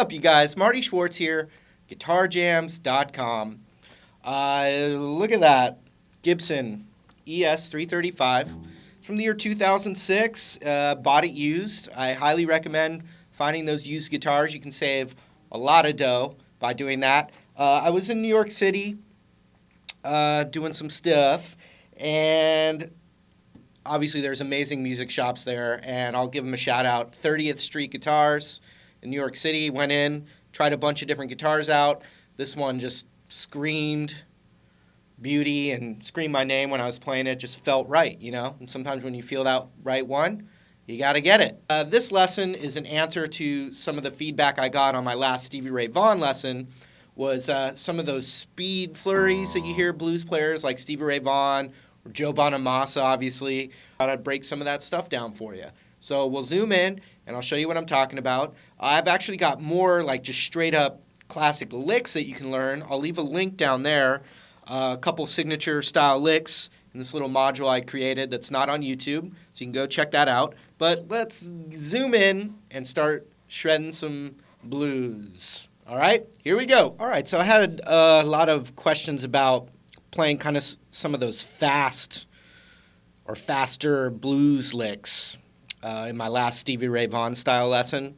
up, you guys? Marty Schwartz here, GuitarJams.com. Look at that. Gibson ES335. It's from the year 2006. Bought it used. I highly recommend finding those used guitars. You can save a lot of dough by doing that. I was in New York City doing some stuff, and obviously there's amazing music shops there, and I'll give them a shout out. 30th Street Guitars in New York City. Went in, tried a bunch of different guitars out. This one just screamed beauty and screamed my name when I was playing it. Just felt right, you know? And sometimes when you feel that right one, you got to get it. This lesson is an answer to some of the feedback I got on my last Stevie Ray Vaughan lesson. Was some of those speed flurries that you hear blues players like Stevie Ray Vaughan or Joe Bonamassa, obviously. Thought I'd break some of that stuff down for you. So we'll zoom in, and I'll show you what I'm talking about. I've actually got more like just straight up classic licks that you can learn. I'll leave a link down there, a couple signature style licks in this little module I created that's not on YouTube, so you can go check that out. But let's zoom in and start shredding some blues. All right, here we go. All right, so I had a lot of questions about playing kind of some of those fast or faster blues licks in my last Stevie Ray Vaughan style lesson.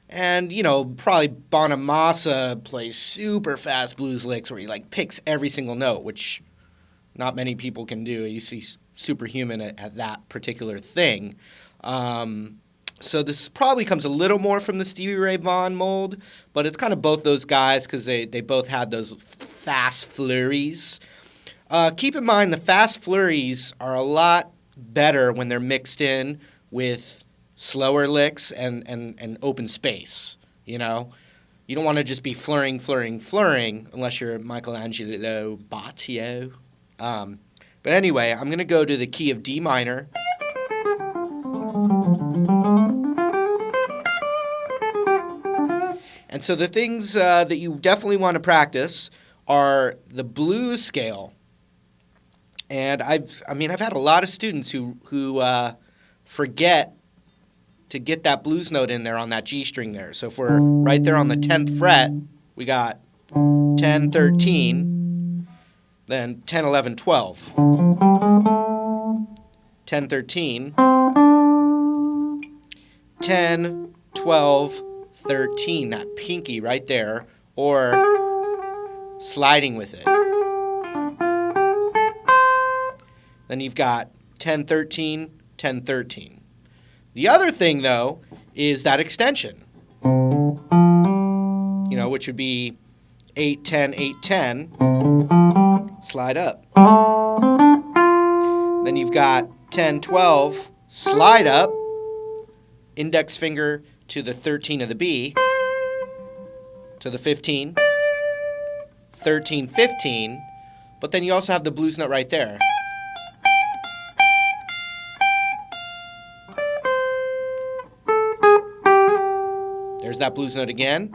And, you know, probably Bonamassa plays super fast blues licks where he, like, picks every single note, which not many people can do. You see superhuman at that particular thing. So this probably comes a little more from the Stevie Ray Vaughan mold, but it's kind of both those guys because they both had those fast flurries. Keep in mind the fast flurries are a lot better when they're mixed in with slower licks and open space, you know? You don't want to just be flurring unless you're Michelangelo Battio. But anyway, I'm going to go to the key of D minor. And so the things that you definitely want to practice are the blues scale. And I've had a lot of students who forget to get that blues note in there on that G string there. So if we're right there on the 10th fret, we got 10, 13, then 10, 11, 12. 10, 13, 10, 12, 13, that pinky right there, or sliding with it. Then you've got 10, 13, 10, 13. The other thing, though, is that extension, you know, which would be 8, 10, 8, 10, slide up. Then you've got 10, 12, slide up, index finger to the 13 of the B, to the 15, 13, 15, but then you also have the blues note right there. There's that blues note again.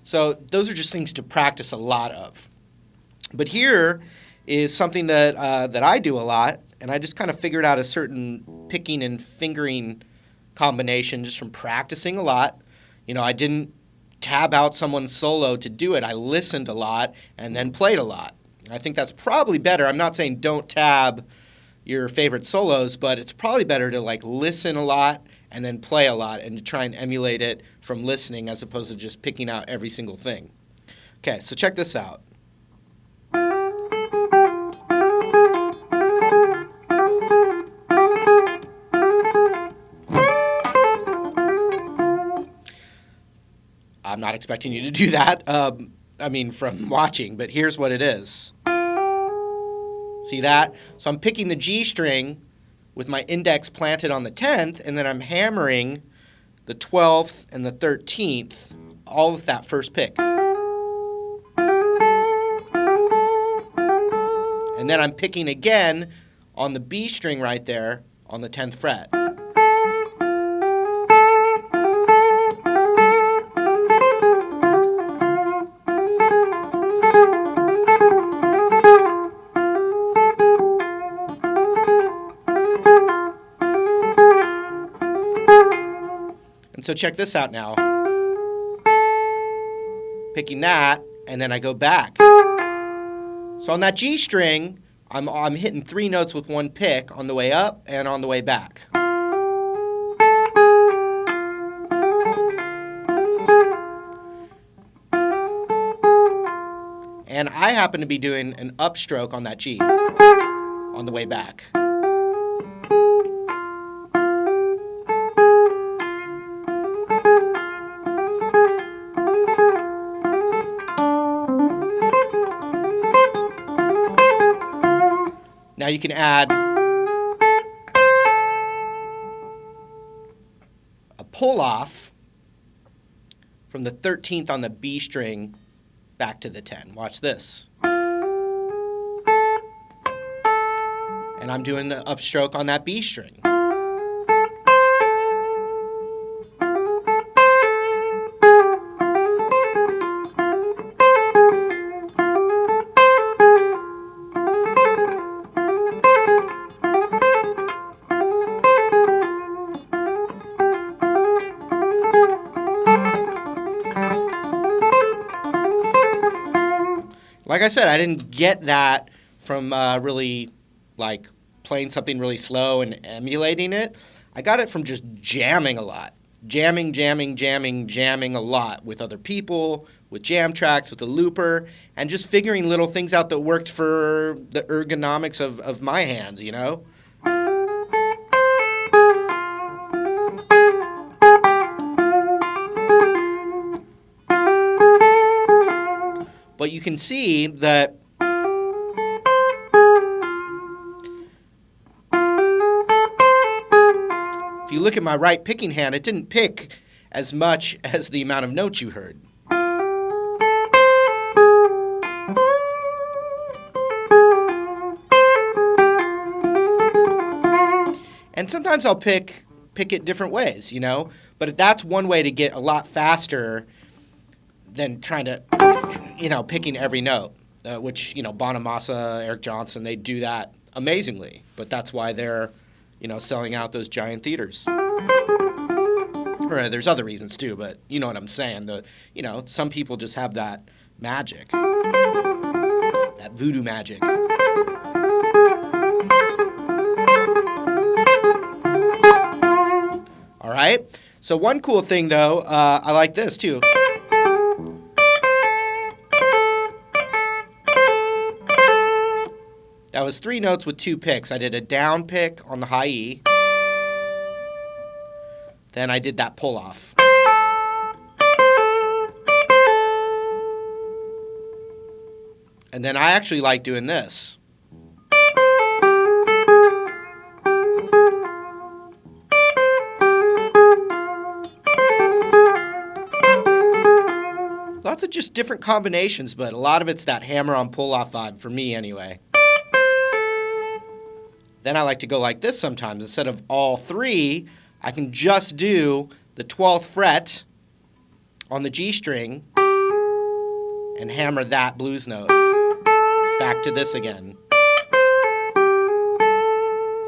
So those are just things to practice a lot of. But here is something that I do a lot, and I just kind of figured out a certain picking and fingering combination just from practicing a lot. You know, I didn't tab out someone's solo to do it. I listened a lot and then played a lot. I think that's probably better. I'm not saying don't tab your favorite solos, but it's probably better to like listen a lot and then play a lot and to try and emulate it from listening as opposed to just picking out every single thing. Okay, so check this out. I'm not expecting you to do that, from watching, but here's what it is. See that? So I'm picking the G string with my index planted on the 10th, and then I'm hammering the 12th and the 13th, all with that first pick. And then I'm picking again on the B string right there on the 10th fret. so check this out now. Picking that, and then I go back. So on that G string, I'm hitting 3 notes with one pick on the way up and on the way back. And I happen to be doing an upstroke on that G on the way back. Now you can add a pull off from the 13th on the B string back to the 10. Watch this. And I'm doing the upstroke on that B string. Like I said, I didn't get that from really like playing something really slow and emulating it. I got it from just jamming a lot. Jamming a lot with other people, with jam tracks, with a looper, and just figuring little things out that worked for the ergonomics of my hands, you know? But you can see that if you look at my right picking hand, it didn't pick as much as the amount of notes you heard. And sometimes I'll pick it different ways, you know? But that's one way to get a lot faster than trying to, you know, picking every note, which, you know, Bonamassa, Eric Johnson, they do that amazingly. But that's why they're, you know, selling out those giant theaters. Or there's other reasons too, but you know what I'm saying. You know, some people just have that magic, that voodoo magic. All right. So one cool thing though, I like this too. That was 3 notes with 2 picks. I did a down pick on the high E. Then I did that pull off. And then I actually like doing this. Lots of just different combinations, but a lot of it's that hammer-on pull-off vibe for me anyway. Then I like to go like this sometimes. Instead of all 3, I can just do the 12th fret on the G string and hammer that blues note back to this again.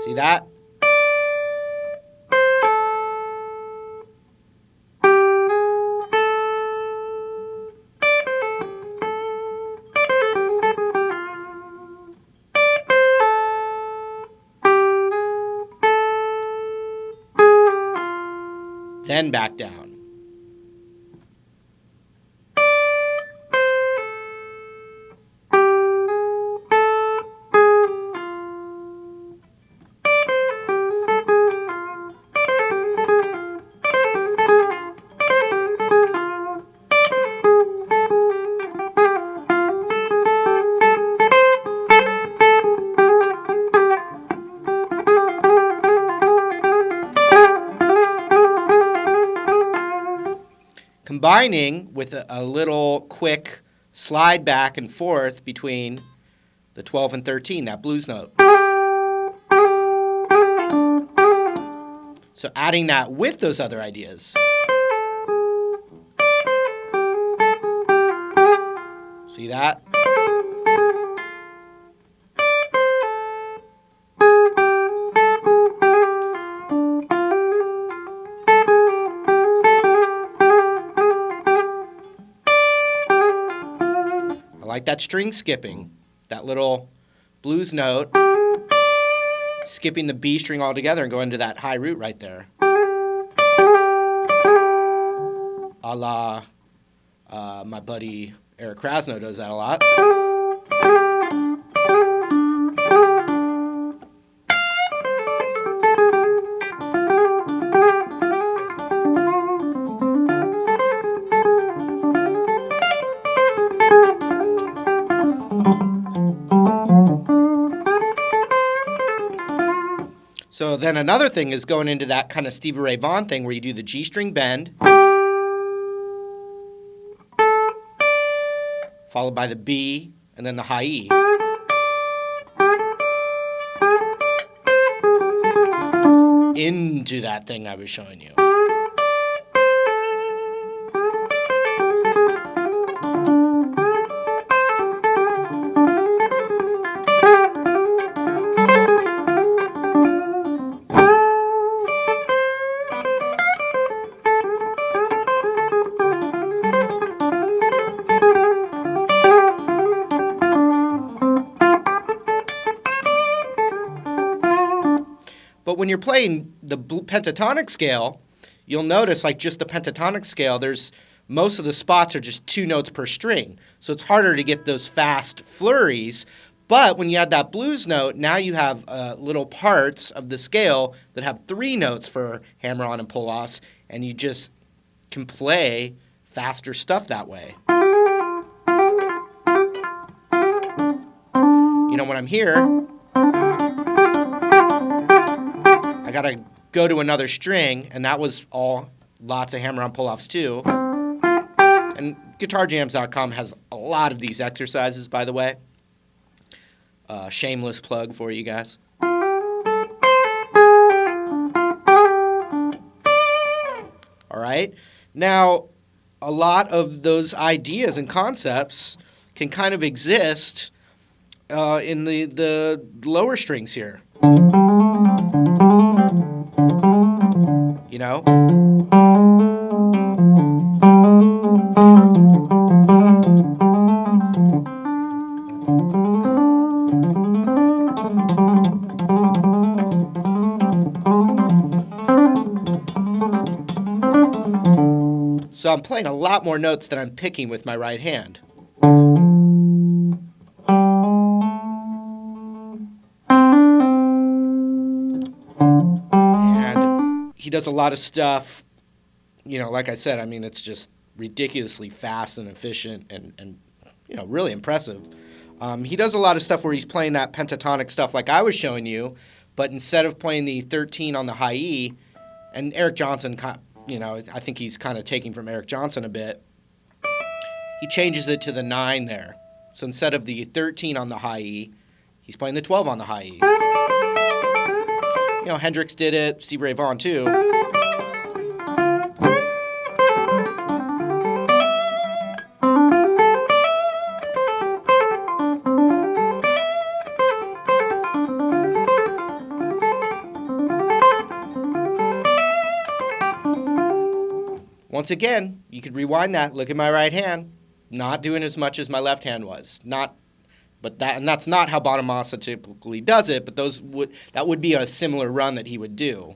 See that? Then back down. Combining with a little quick slide back and forth between the 12 and 13, that blues note. So adding that with those other ideas. See that? like that string skipping, that little blues note, skipping the B string altogether and going to that high root right there. A la my buddy Eric Krasno does that a lot. So then another thing is going into that kind of Stevie Ray Vaughan thing where you do the G string bend, followed by the B, and then the high E. Into that thing I was showing you. But when you're playing the pentatonic scale, you'll notice like just the pentatonic scale, there's most of the spots are just 2 notes per string. So it's harder to get those fast flurries. But when you add that blues note, now you have little parts of the scale that have 3 notes for hammer on and pull offs, and you just can play faster stuff that way. You know, when I'm here, I got to go to another string, and that was all lots of hammer-on pull-offs too. And GuitarJams.com has a lot of these exercises, by the way. Shameless plug for you guys. All right. Now, a lot of those ideas and concepts can kind of exist in the lower strings here. You know? So I'm playing a lot more notes than I'm picking with my right hand. And he does a lot of stuff, you know, like I said, I mean, it's just ridiculously fast and efficient and you know, really impressive. He does a lot of stuff where he's playing that pentatonic stuff like I was showing you, but instead of playing the 13 on the high E, and Eric Johnson, you know, I think he's kind of taking from Eric Johnson a bit, he changes it to the 9 there. So instead of the 13 on the high E, he's playing the 12 on the high E. You know, Hendrix did it, Stevie Ray Vaughan too. Once again, you could rewind that, look at my right hand, not doing as much as my left hand was. That's not how Bonamassa typically does it, but that would be a similar run that he would do.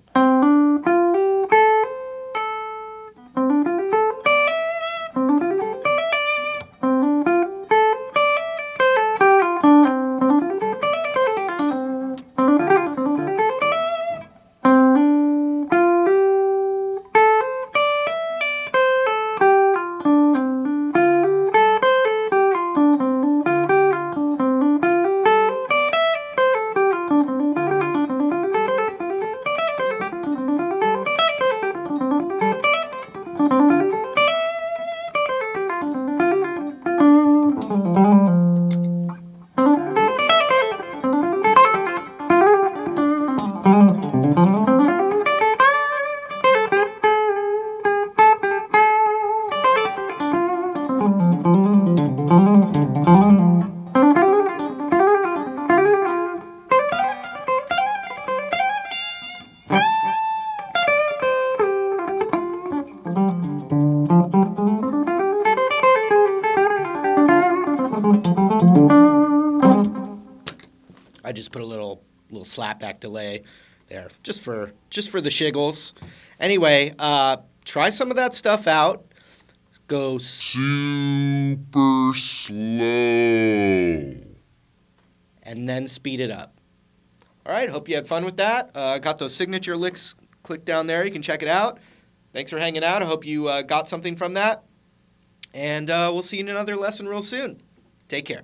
just put a little slapback delay there, just for the shiggles. Anyway, try some of that stuff out. Go super slow, and then speed it up. All right, hope you had fun with that. Got those signature licks. Click down there. You can check it out. Thanks for hanging out. I hope you got something from that. And we'll see you in another lesson real soon. Take care.